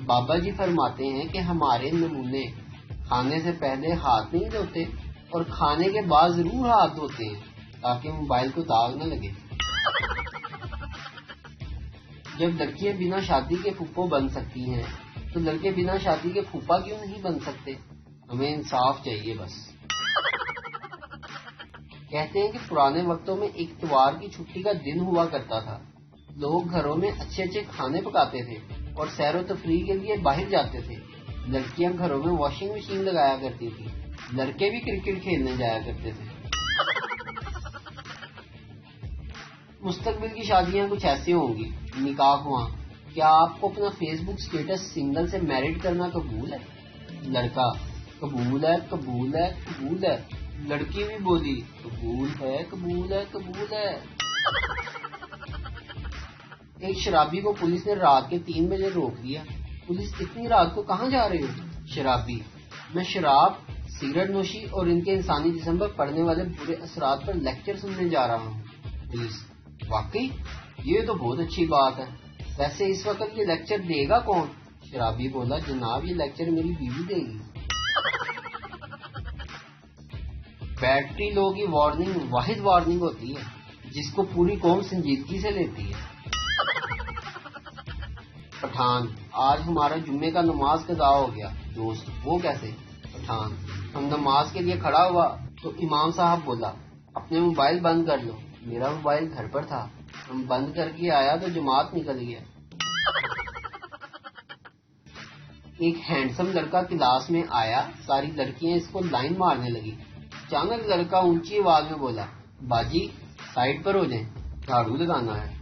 بابا جی فرماتے ہیں کہ ہمارے نمونے کھانے سے پہلے ہاتھ نہیں دھوتے اور کھانے کے بعد ضرور ہاتھ دھوتے ہیں تاکہ موبائل کو داغ نہ لگے۔ جب لڑکیاں بنا شادی کے پھپھو بن سکتی ہیں تو لڑکے بنا شادی کے پھوپھا کیوں نہیں بن سکتے؟ ہمیں انصاف چاہیے بس۔ کہتے ہیں کہ پرانے وقتوں میں ایک اتوار کی چھٹی کا دن ہوا کرتا تھا، لوگ گھروں میں اچھے اچھے کھانے پکاتے تھے اور سیر و تفریح کے لیے باہر جاتے تھے۔ لڑکیاں گھروں میں واشنگ مشین لگایا کرتی تھی، لڑکے بھی کرکٹ کھیلنے جایا کرتے تھے۔ مستقبل کی شادیاں کچھ ایسے ہوں گی۔ نکاح ہوا، کیا آپ کو اپنا فیس بک سٹیٹس سنگل سے میرڈ کرنا قبول ہے؟ لڑکا: قبول ہے قبول ہے قبول ہے۔ لڑکی بھی بولی: قبول ہے قبول ہے قبول ہے۔ ایک شرابی کو پولیس نے رات کے 3 بجے روک دیا۔ پولیس: اتنی رات کو کہاں جا رہے ہو؟ شرابی: میں شراب، سگریٹ نوشی اور ان کے انسانی جسم پر پڑنے والے برے اثرات پر لیکچر سننے جا رہا ہوں۔ پولیس: واقعی؟ یہ تو بہت اچھی بات ہے، ویسے اس وقت یہ لیکچر دے گا کون؟ شرابی بولا: جناب، یہ لیکچر میری بیوی دے گی۔ بیٹری لو کی وارننگ واحد وارننگ ہوتی ہے جس کو پوری قوم سنجیدگی سے لیتی ہے۔ پٹھان: آج ہمارا جمعے کا نماز قضا ہو گیا۔ دوست: وہ کیسے؟ پٹھان: ہم نماز کے لیے کھڑا ہوا تو امام صاحب بولا: اپنے موبائل بند کر لو۔ میرا موبائل گھر پر تھا، ہم بند کر کے آیا تو جماعت نکل گیا۔ ایک ہینڈسم لڑکا کلاس میں آیا، ساری لڑکیاں اس کو لائن مارنے لگی۔ اچانک لڑکا اونچی آواز میں بولا: باجی سائڈ پر ہو جائیں، جھاڑو لگانا ہے۔